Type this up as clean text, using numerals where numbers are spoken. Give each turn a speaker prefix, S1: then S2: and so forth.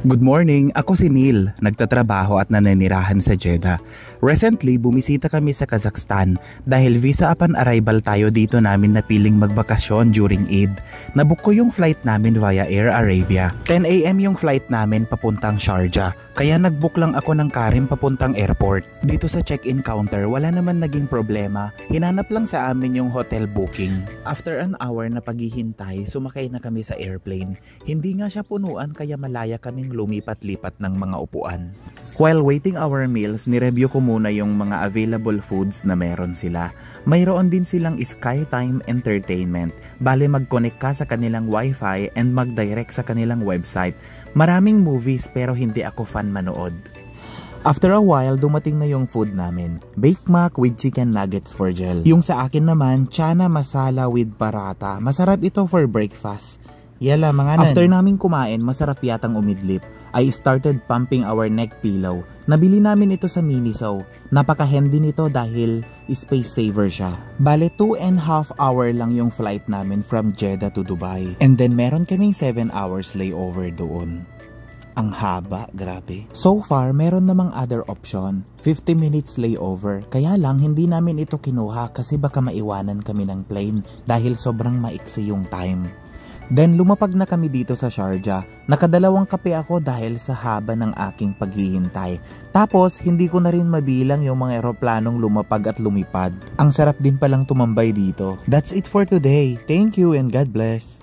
S1: Good morning, ako si Neil, nagtatrabaho at nananirahan sa Jeddah. Recently, bumisita kami sa Kazakhstan dahil visa upon arrival tayo dito namin napiling magbakasyon during Eid. Nabook ko yung flight namin via Air Arabia. 10 AM yung flight namin papuntang Sharjah, kaya nagbook lang ako ng Karim papuntang airport. Dito sa check-in counter, wala naman naging problema, hinanap lang sa amin yung hotel booking. After an hour na paghihintay, sumakay na kami sa airplane. Hindi nga siya punuan kaya malaya kaming lumipat-lipat ng mga upuan. While waiting our meals, nireview ko muna yung mga available foods na meron sila. Mayroon din silang SkyTime Entertainment. Bale mag-connect ka sa kanilang wifi and mag-direct sa kanilang website. Maraming movies pero hindi ako fan manood. After a while, dumating na yung food namin. Baked Mac with chicken nuggets for Jel. Yung sa akin naman, chana masala with paratha. Masarap ito for breakfast. Yala mga nan. After namin kumain, masarap yatang umidlip. I started pumping our neck pillow. Nabili namin ito sa Miniso. Napaka-handy nito dahil space saver siya. Bale 2.5 hour lang yung flight namin from Jeddah to Dubai. And then meron kaming 7 hours layover doon. Ang haba, grabe. So far, meron namang other option. 50 minutes layover. Kaya lang, hindi namin ito kinuha kasi baka maiwanan kami ng plane dahil sobrang maiksi yung time. Then lumapag na kami dito sa Sharjah. Nakadalawang kape ako dahil sa haba ng aking paghihintay. Tapos hindi ko na rin mabilang yung mga eroplanong lumapag at lumipad. Ang sarap din palang tumambay dito. That's it for today. Thank you and God bless.